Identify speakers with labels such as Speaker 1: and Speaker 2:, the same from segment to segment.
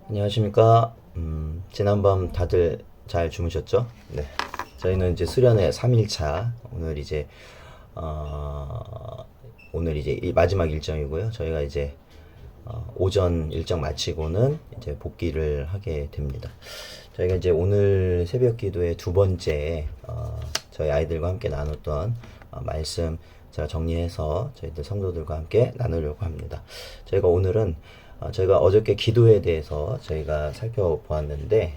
Speaker 1: 안녕하십니까. 지난밤 다들 잘 주무셨죠? 네. 저희는 이제 수련회 3일차, 어, 오늘 이제 마지막 일정이고요. 저희가 이제, 오전 일정 마치고는 이제 복귀를 하게 됩니다. 저희가 이제 오늘 새벽 기도의 두 번째, 저희 아이들과 함께 나눴던 말씀 제가 정리해서 저희들 성도들과 함께 나누려고 합니다. 저희가 오늘은 저희가 어저께 기도에 대해서 저희가 살펴보았는데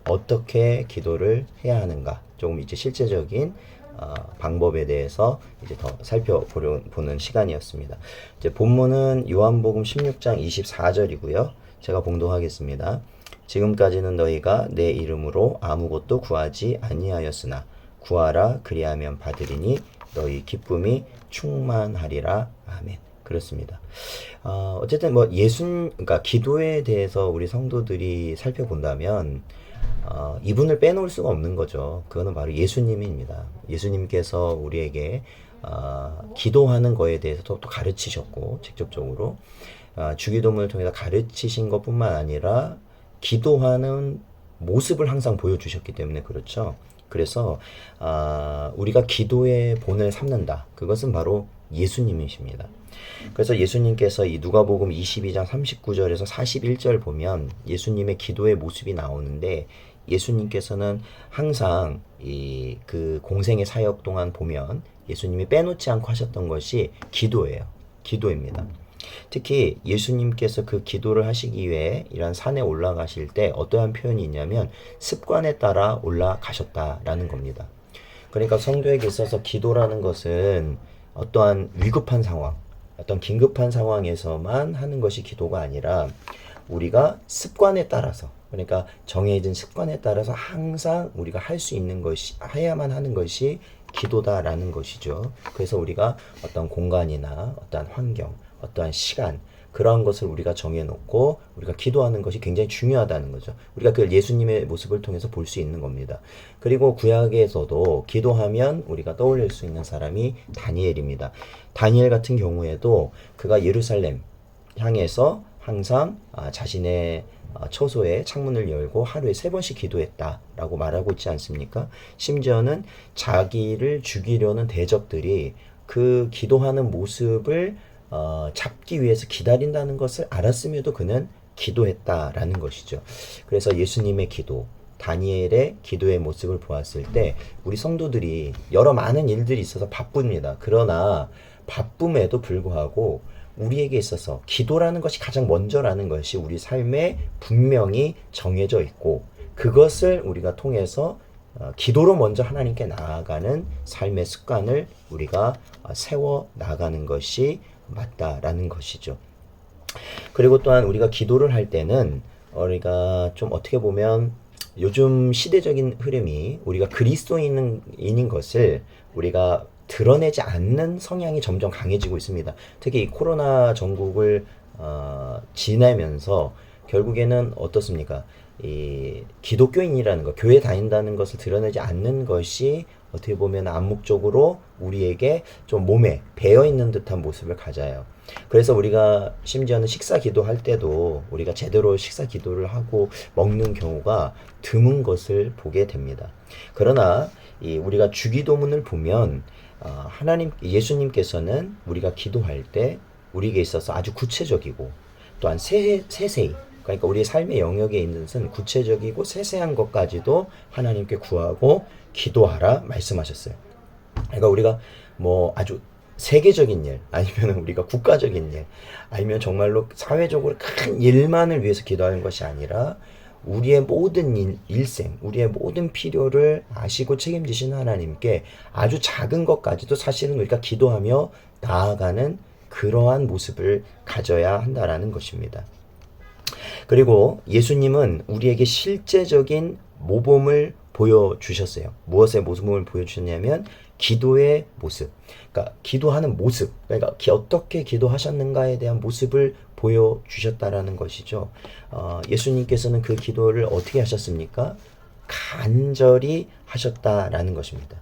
Speaker 1: 어떻게 기도를 해야 하는가 조금 이제 실제적인 방법에 대해서 이제 더 살펴보는 시간이었습니다. 이제 본문은 요한복음 16장 24절이고요. 제가 봉독하겠습니다. 지금까지는 너희가 내 이름으로 아무것도 구하지 아니하였으나 구하라 그리하면 받으리니 너희 기쁨이 충만하리라. 아멘. 그렇습니다. 어쨌든 뭐 그러니까 기도에 대해서 우리 성도들이 살펴본다면 이분을 빼놓을 수가 없는 거죠. 그거는 바로 예수님입니다. 예수님께서 우리에게 기도하는 거에 대해서 또 가르치셨고 직접적으로 주기도문을 통해서 가르치신 것뿐만 아니라 기도하는 모습을 항상 보여주셨기 때문에 그렇죠. 그래서 우리가 기도의 본을 삼는다. 그것은 바로 예수님이십니다. 그래서 예수님께서 이 누가복음 22장 39절에서 41절 보면 예수님의 기도의 모습이 나오는데 예수님께서는 항상 그 공생의 사역 동안 보면 예수님이 빼놓지 않고 하셨던 것이 기도예요. 기도입니다. 특히 예수님께서 그 기도를 하시기 위해 이런 산에 올라가실 때 어떠한 표현이 있냐면 습관에 따라 올라가셨다라는 겁니다. 그러니까 성도에게 있어서 기도라는 것은 어떠한 위급한 상황, 어떤 긴급한 상황에서만 하는 것이 기도가 아니라 우리가 습관에 따라서, 그러니까 정해진 습관에 따라서 항상 우리가 할 수 있는 것이, 해야만 하는 것이 기도다라는 것이죠. 그래서 우리가 어떤 공간이나 어떠한 환경, 어떠한 시간, 그러한 것을 우리가 정해놓고 우리가 기도하는 것이 굉장히 중요하다는 거죠. 우리가 그 예수님의 모습을 통해서 볼 수 있는 겁니다. 그리고 구약에서도 기도하면 우리가 떠올릴 수 있는 사람이 다니엘입니다. 다니엘 같은 경우에도 그가 예루살렘 향해서 항상 자신의 처소에 창문을 열고 하루에 3번씩 기도했다라고 말하고 있지 않습니까? 심지어는 자기를 죽이려는 대적들이 그 기도하는 모습을 잡기 위해서 기다린다는 것을 알았음에도 그는 기도했다라는 것이죠. 그래서 예수님의 기도, 다니엘의 기도의 모습을 보았을 때 우리 성도들이 여러 많은 일들이 있어서 바쁩니다. 그러나 바쁨에도 불구하고 우리에게 있어서 기도라는 것이 가장 먼저라는 것이 우리 삶에 분명히 정해져 있고 그것을 우리가 통해서 기도로 먼저 하나님께 나아가는 삶의 습관을 우리가 세워 나가는 것이 맞다라는 것이죠. 그리고 또한 우리가 기도를 할 때는 우리가 좀 어떻게 보면 요즘 시대적인 흐름이 우리가 그리스도인인 것을 우리가 드러내지 않는 성향이 점점 강해지고 있습니다. 특히 이 코로나 전국을 지내면서 결국에는 어떻습니까? 이 기독교인이라는 것, 교회 다닌다는 것을 드러내지 않는 것이 어떻게 보면 암묵적으로 우리에게 좀 몸에 배어 있는 듯한 모습을 가져요. 그래서 우리가 심지어는 식사 기도할 때도 우리가 제대로 식사 기도를 하고 먹는 경우가 드문 것을 보게 됩니다. 그러나 우리가 주기도문을 보면 예수님께서는 우리가 기도할 때 우리에게 있어서 아주 구체적이고 또한 세세히 그러니까 우리의 삶의 영역에 있는 것은 구체적이고 세세한 것까지도 하나님께 구하고 기도하라 말씀하셨어요. 그러니까 우리가 뭐 아주 세계적인 일, 아니면 우리가 국가적인 일, 아니면 정말로 사회적으로 큰 일만을 위해서 기도하는 것이 아니라 우리의 모든 일생, 우리의 모든 필요를 아시고 책임지시는 하나님께 아주 작은 것까지도 사실은 우리가 기도하며 나아가는 그러한 모습을 가져야 한다라는 것입니다. 그리고 예수님은 우리에게 실제적인 모범을 보여주셨어요. 무엇의 모습을 보여주셨냐면 기도의 모습. 그러니까 기도하는 모습. 그러니까 어떻게 기도하셨는가에 대한 모습을 보여주셨다라는 것이죠. 예수님께서는 그 기도를 어떻게 하셨습니까? 간절히 하셨다라는 것입니다.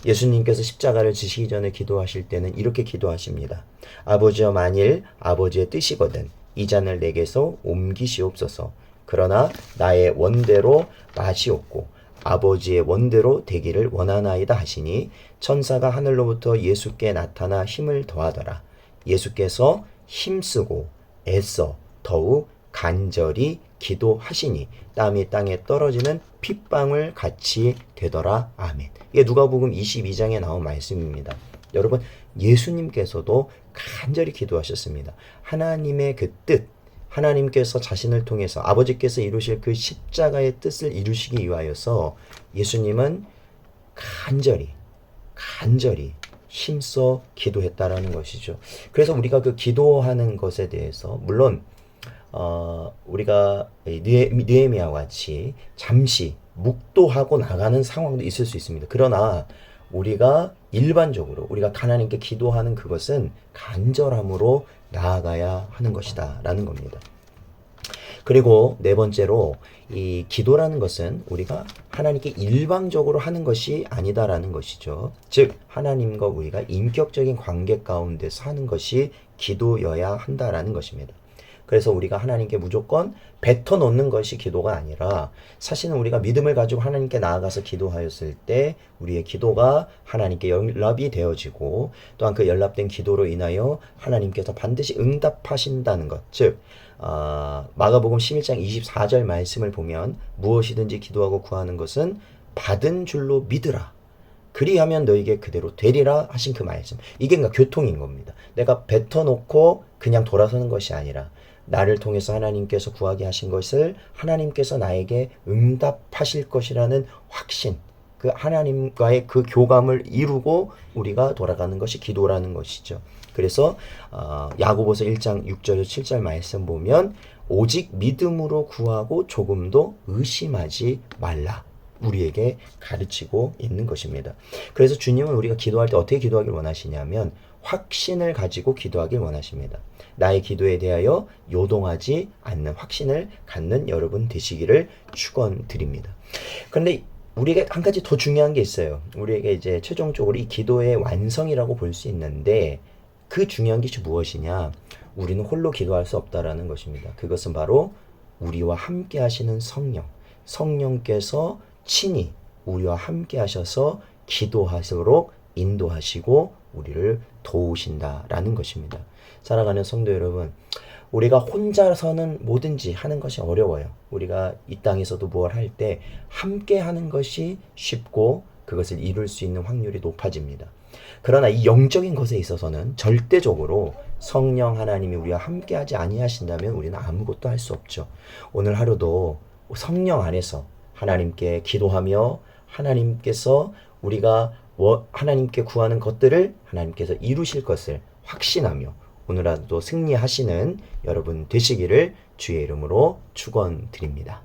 Speaker 1: 예수님께서 십자가를 지시기 전에 기도하실 때는 이렇게 기도하십니다. 아버지여 만일 아버지의 뜻이거든 이 잔을 내게서 옮기시옵소서. 그러나 나의 원대로 마시옵고 아버지의 원대로 되기를 원하나이다 하시니 천사가 하늘로부터 예수께 나타나 힘을 더하더라. 예수께서 힘쓰고 애써 더욱 간절히 기도하시니 땀이 땅에 떨어지는 핏방울 같이 되더라. 아멘. 이게 누가복음 22장에 나온 말씀입니다. 여러분, 예수님께서도 간절히 기도하셨습니다. 하나님의 그 뜻, 하나님께서 자신을 통해서 아버지께서 이루실 그 십자가의 뜻을 이루시기 위하여서 예수님은 간절히 힘써 기도했다라는 것이죠. 그래서 우리가 그 기도하는 것에 대해서 물론 우리가 느헤미야와 같이 잠시 묵도하고 나가는 상황도 있을 수 있습니다. 그러나 우리가 일반적으로 우리가 하나님께 기도하는 그것은 간절함으로 나아가야 하는 것이다 라는 겁니다. 그리고 네 번째로 이 기도라는 것은 우리가 하나님께 일방적으로 하는 것이 아니다라는 것이죠. 즉 하나님과 우리가 인격적인 관계 가운데서 하는 것이 기도여야 한다라는 것입니다. 그래서 우리가 하나님께 무조건 뱉어놓는 것이 기도가 아니라 사실은 우리가 믿음을 가지고 하나님께 나아가서 기도하였을 때 우리의 기도가 하나님께 연락이 되어지고 또한 그 연락된 기도로 인하여 하나님께서 반드시 응답하신다는 것. 즉 마가복음 11장 24절 말씀을 보면 무엇이든지 기도하고 구하는 것은 받은 줄로 믿으라. 그리하면 너에게 그대로 되리라 하신 그 말씀. 이게 그러니까 교통인 겁니다. 내가 뱉어놓고 그냥 돌아서는 것이 아니라 나를 통해서 하나님께서 구하게 하신 것을 하나님께서 나에게 응답하실 것이라는 확신, 그 하나님과의 그 교감을 이루고 우리가 돌아가는 것이 기도라는 것이죠. 그래서 야고보서 1장 6절 7절 말씀 보면 오직 믿음으로 구하고 조금도 의심하지 말라. 우리에게 가르치고 있는 것입니다. 그래서 주님은 우리가 기도할 때 어떻게 기도하길 원하시냐면 확신을 가지고 기도하길 원하십니다. 나의 기도에 대하여 요동하지 않는 확신을 갖는 여러분 되시기를 축원드립니다. 그런데 우리에게 한 가지 더 중요한 게 있어요. 우리에게 이제 최종적으로 이 기도의 완성이라고 볼 수 있는데 그 중요한 것이 무엇이냐? 우리는 홀로 기도할 수 없다라는 것입니다. 그것은 바로 우리와 함께 하시는 성령께서 친히 우리와 함께 하셔서 기도하도록 인도하시고 우리를 도우신다라는 것입니다. 사랑하는 성도 여러분, 우리가 혼자서는 뭐든지 하는 것이 어려워요. 우리가 이 땅에서도 뭘 할 때 함께 하는 것이 쉽고 그것을 이룰 수 있는 확률이 높아집니다. 그러나 이 영적인 것에 있어서는 절대적으로 성령 하나님이 우리와 함께 하지 아니하신다면 우리는 아무것도 할 수 없죠. 오늘 하루도 성령 안에서 하나님께 기도하며 하나님께서 우리가 하나님께 구하는 것들을 하나님께서 이루실 것을 확신하며 오늘 하루도 승리하시는 여러분 되시기를 주의 이름으로 축원드립니다.